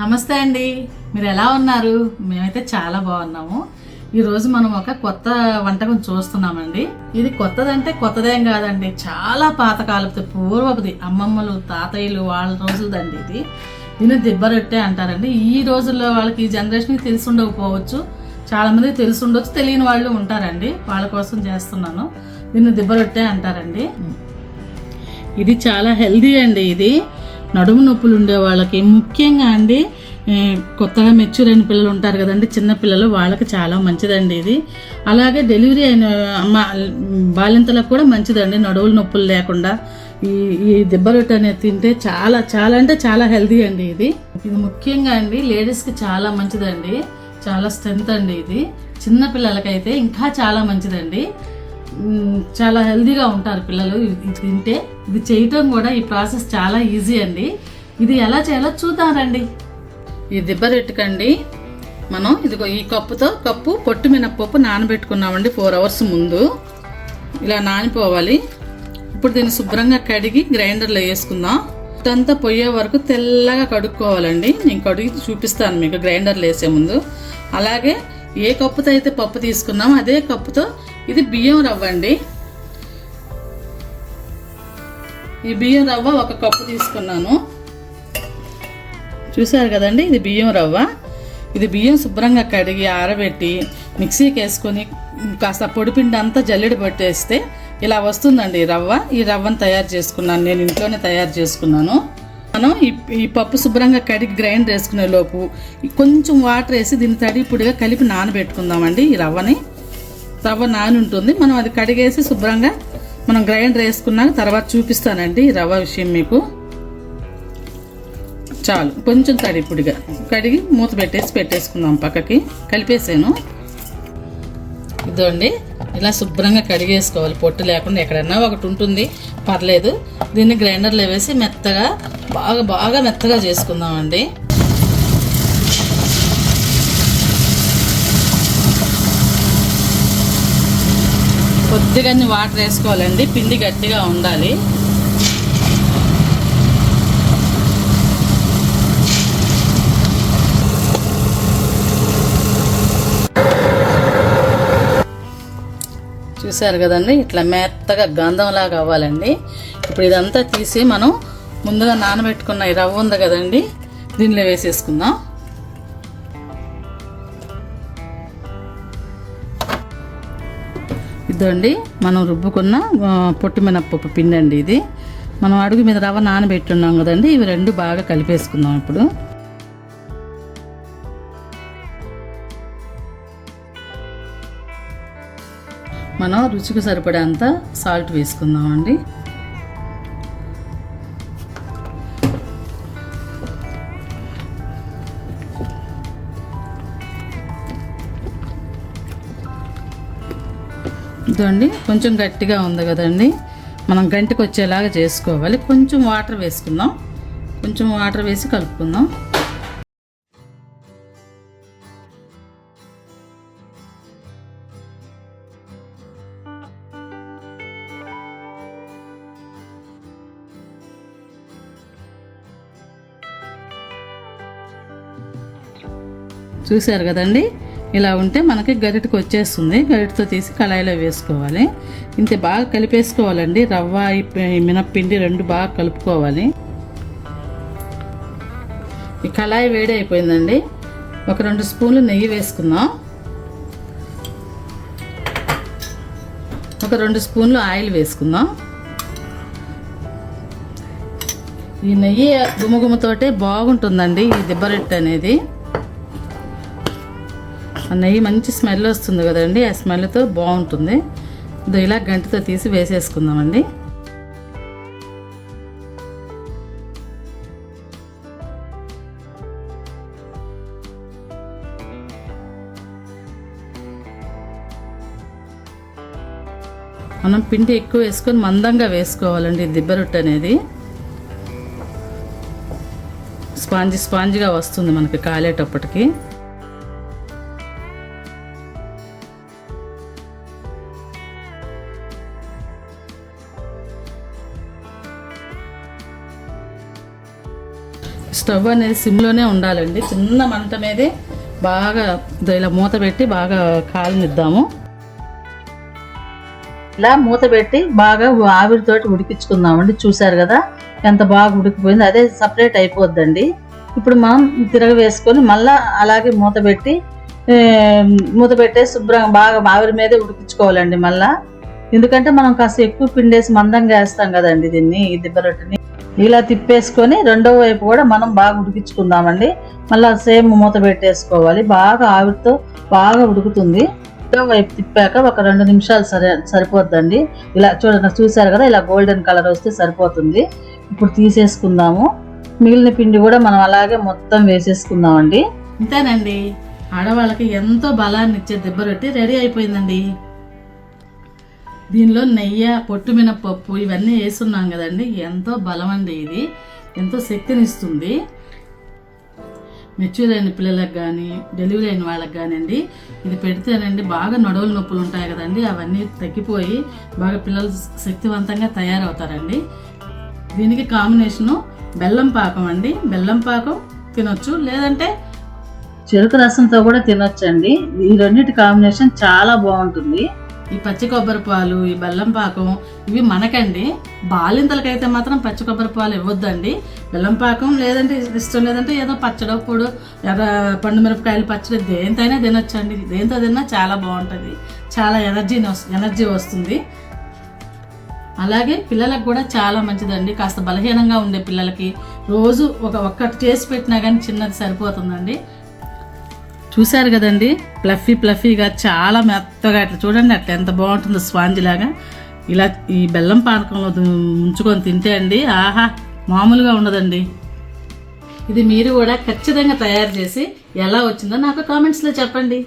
నమస్తే అండి. మీరు ఎలా ఉన్నారు? మేమైతే చాలా బాగున్నాము. ఈరోజు మనం ఒక కొత్త వంటకం చూస్తున్నామండి. ఇది కొత్తదంటే కొత్తదేం కాదండి, చాలా పాతకాలపు పూర్వపుది, అమ్మమ్మలు తాతయ్యలు వాళ్ళ రోజులదండి. దీన్ని దిబ్బ రొట్టె అంటారండి. ఈ రోజుల్లో వాళ్ళకి ఈ జనరేషన్కి తెలిసి ఉండకపోవచ్చు, చాలా మందికి తెలిసి ఉండొచ్చు, తెలియని వాళ్ళు ఉంటారండి. వాళ్ళ కోసం చేస్తున్నాను. దీన్ని దిబ్బ రొట్టె అంటారండి. ఇది చాలా హెల్దీ అండి. ఇది నడుము నొప్పులు ఉండే వాళ్ళకి ముఖ్యంగా అండి, కొత్తగా మెచ్యూర్ అయిన పిల్లలు ఉంటారు కదండి, చిన్న పిల్లలు, వాళ్ళకి చాలా మంచిదండి ఇది. అలాగే డెలివరీ అయిన బాలింతలకు కూడా మంచిదండి, నడువుల నొప్పులు లేకుండా. ఈ దిబ్బ రొట్టె అనేది తింటే చాలా చాలా అంటే చాలా హెల్దీ అండి. ఇది ముఖ్యంగా అండి లేడీస్కి చాలా మంచిదండి, చాలా స్ట్రెంత్ అండి. ఇది చిన్న పిల్లలకైతే ఇంకా చాలా మంచిదండి. చాలా హెల్దీగా ఉంటారు పిల్లలు ఇది తింటే. ఇది చేయటం కూడా ఈ ప్రాసెస్ చాలా ఈజీ అండి. ఇది ఎలా చేయాలో చూద్దాం రండి. ఈ దిబ్బ రొట్టెకండి మనం ఇదిగో ఈ కప్పు పొట్టు మినపప్పు నానబెట్టుకున్నామండి 4 hours ముందు. ఇలా నానిపోవాలి. ఇప్పుడు దీన్ని శుభ్రంగా కడిగి గ్రైండర్లో వేసుకుందాం. ఇదంతా పొయ్యే వరకు తెల్లగా కడుక్కోవాలండి. నేను కడిగి చూపిస్తాను మీకు గ్రైండర్లో వేసే ముందు. అలాగే ఏ కప్పుతో అయితే పప్పు తీసుకున్నామో అదే కప్పుతో ఇది బియ్యం రవ్వ అండి. ఈ బియ్యం రవ్వ 1 కప్పు తీసుకున్నాను. చూసారు కదండి, ఇది బియ్యం రవ్వ. ఇది బియ్యం శుభ్రంగా కడిగి ఆరబెట్టి మిక్సీకి వేసుకొని కాస్త పొడిపిండి అంతా జల్లెడ పట్టేస్తే ఇలా వస్తుందండి రవ్వ. ఈ రవ్వను తయారు చేసుకున్నాను, నేను ఇంట్లోనే తయారు చేసుకున్నాను. మనం ఈ పప్పు శుభ్రంగా కడిగి గ్రైండర్ వేసుకునే లోపు కొంచెం వాటర్ వేసి దీన్ని తడి పొడిగా కలిపి నానబెట్టుకుందామండి. ఈ రవ్వ నాని ఉంటుంది. మనం అది కడిగేసి శుభ్రంగా మనం గ్రైండర్ వేసుకున్నాక తర్వాత చూపిస్తానండి ఈ రవ్వ విషయం మీకు. చాలు, కొంచెం తడి పొడిగా కడిగి మూత పెట్టేసుకుందాం పక్కకి. కలిపేసాను. ఇదండి, ఇలా శుభ్రంగా కడిగేసుకోవాలి, పొట్టు లేకుండా. ఎక్కడన్నా ఒకటి ఉంటుంది, పర్లేదు. దీన్ని గ్రైండర్లో వేసి మెత్తగా బాగా మెత్తగా చేసుకుందామండి. కొద్దిగా వాటర్ వేసుకోవాలండి, పిండి గట్టిగా ఉండాలి. చూసారు కదండి, ఇట్లా మెత్తగా గంధంలాగా అవ్వాలండి. ఇప్పుడు ఇదంతా తీసి మనం ముందుగా నానబెట్టుకున్న ఈ రవ్వ ఉంది కదండి, దీనిలో వేసేసుకుందాం. ఇదండి మనం రుబ్బుకున్న పొట్టు మినపప్పు పిండి అండి. ఇది మనం అడుగు మీద రవ్వ నానబెట్టున్నాం కదండి, ఇవి రెండు బాగా కలిపేసుకుందాం. ఇప్పుడు మనం రుచికి సరిపడేంత సాల్ట్ వేసుకుందామండి. ఇదండి కొంచెం గట్టిగా ఉంది కదండి, మనం గంటికి వచ్చేలాగా చేసుకోవాలి. కొంచెం వాటర్ వేసుకుందాం, కొంచెం వాటర్ వేసి కలుపుకుందాం. చూసారు కదండి, ఇలా ఉంటే మనకి గరిటకు వచ్చేస్తుంది. గరిటతో తీసి కళాయిలో వేసుకోవాలి. ఇంత బాగా కలిపేసుకోవాలండి. రవ్వ మినప్పిండి రెండు బాగా కలుపుకోవాలి. ఈ కళాయి వేడి అయిపోయిందండి. ఒక 2 స్పూన్లు నెయ్యి వేసుకుందాం. ఒక 2 స్పూన్లు ఆయిల్ వేసుకుందాం. ఈ నెయ్యి గుమగుమతోటే బాగుంటుందండి ఈ దిబ్బ రొట్టె అనేది. ఆ నెయ్యి మంచి స్మెల్ వస్తుంది కదండి, ఆ స్మెల్తో బాగుంటుంది. ఇది ఇలా గంటతో తీసి వేసేసుకుందామండి. మనం పిండి ఎక్కువ వేసుకొని మందంగా వేసుకోవాలండి. దిబ్బ రొట్టె అనేది స్పాంజిగా వస్తుంది మనకి కాలేటప్పటికి. స్టవ్ అనేది సిమ్లోనే ఉండాలండి. చిన్న మంట మీదే బాగా ఇలా మూత పెట్టి బాగా కాలనిద్దాము. ఇలా మూత పెట్టి బాగా ఆవిరితోటి ఉడికించుకుందామండి. చూసారు కదా ఎంత బాగా ఉడికిపోయింది. అదే సపరేట్ అయిపోద్దండి. ఇప్పుడు మనం తిరగవేసుకొని మళ్ళీ అలాగే మూత పెట్టే శుభ్రంగా బాగా ఆవిరి మీదే ఉడికించుకోవాలండి మళ్ళా. ఎందుకంటే మనం కాస్త ఎక్కువ పిండేసి మందంగా వేస్తాం కదండి దీన్ని, ఈ దిబ్బ రొట్టెని. ఇలా తిప్పేసుకొని రెండో వైపు కూడా మనం బాగా ఉడికించుకుందామండి. మళ్ళీ సేమ్ మూత పెట్టేసుకోవాలి. బాగా ఆవిరితో బాగా ఉడుకుతుంది. రెండో వైపు తిప్పాక ఒక 2 నిమిషాలు సరిపోద్దండి. ఇలా చూసారు కదా, ఇలా గోల్డెన్ కలర్ వస్తే సరిపోతుంది. ఇప్పుడు తీసేసుకుందాము. మిగిలిన పిండి కూడా మనం అలాగే మొత్తం వేసేసుకుందామండి. ఇంతేనండి, ఆడవాళ్ళకి ఎంతో బలాన్ని ఇచ్చే దిబ్బ రొట్టె రెడీ అయిపోయిందండి. దీనిలో నెయ్యి, పొట్టు మినపప్పు ఇవన్నీ వేస్తున్నాం కదండి. ఎంతో బలం అండి. ఇది ఎంతో శక్తినిస్తుంది. మెచ్యూర్ అయిన పిల్లలకు కానీ, డెలివరీ అయిన వాళ్ళకి కానివ్వండి ఇది పెడితేనండి బాగా నడువుల నొప్పులు ఉంటాయి కదండి, అవన్నీ తగ్గిపోయి బాగా పిల్లలు శక్తివంతంగా తయారవుతారండి. దీనికి కాంబినేషను బెల్లం పాకం అండి. బెల్లం పాకం తినొచ్చు, లేదంటే చెరుకు రసంతో కూడా తినొచ్చండి. ఈ రెండింటి కాంబినేషన్ చాలా బాగుంటుంది. ఈ పచ్చి కొబ్బరి పాలు, ఈ బెల్లం పాకం ఇవి మనకండి. బాలింతలకైతే మాత్రం పచ్చి కొబ్బరి పాలు ఇవ్వద్దండి. బెల్లం పాకం లేదంటే ఇష్టం లేదంటే ఏదో పచ్చడి, పొడు, పండు మిరపకాయలు పచ్చడి దేంతైనా తినొచ్చండి. దేంతో తిన్నా చాలా బాగుంటుంది. చాలా ఎనర్జీ వస్తుంది. అలాగే పిల్లలకు కూడా చాలా మంచిదండి. కాస్త బలహీనంగా ఉండే పిల్లలకి రోజు ఒక్కటి చేసి పెట్టినా కానీ చిన్నది సరిపోతుందండి. చూసారు కదండి, ఫ్లఫీగా చాలా మెత్తగా ఇట్లా చూడండి, అట్లా ఎంత బాగుంటుందో స్పాంజ్ లాగా. ఇలా ఈ బెల్లం పానకంలో ఉంచుకొని తింటే అండి ఆహా మామూలుగా ఉండదండి. ఇది మీరు కూడా ఖచ్చితంగా తయారు చేసి ఎలా వచ్చిందో నాకు కామెంట్స్లో చెప్పండి.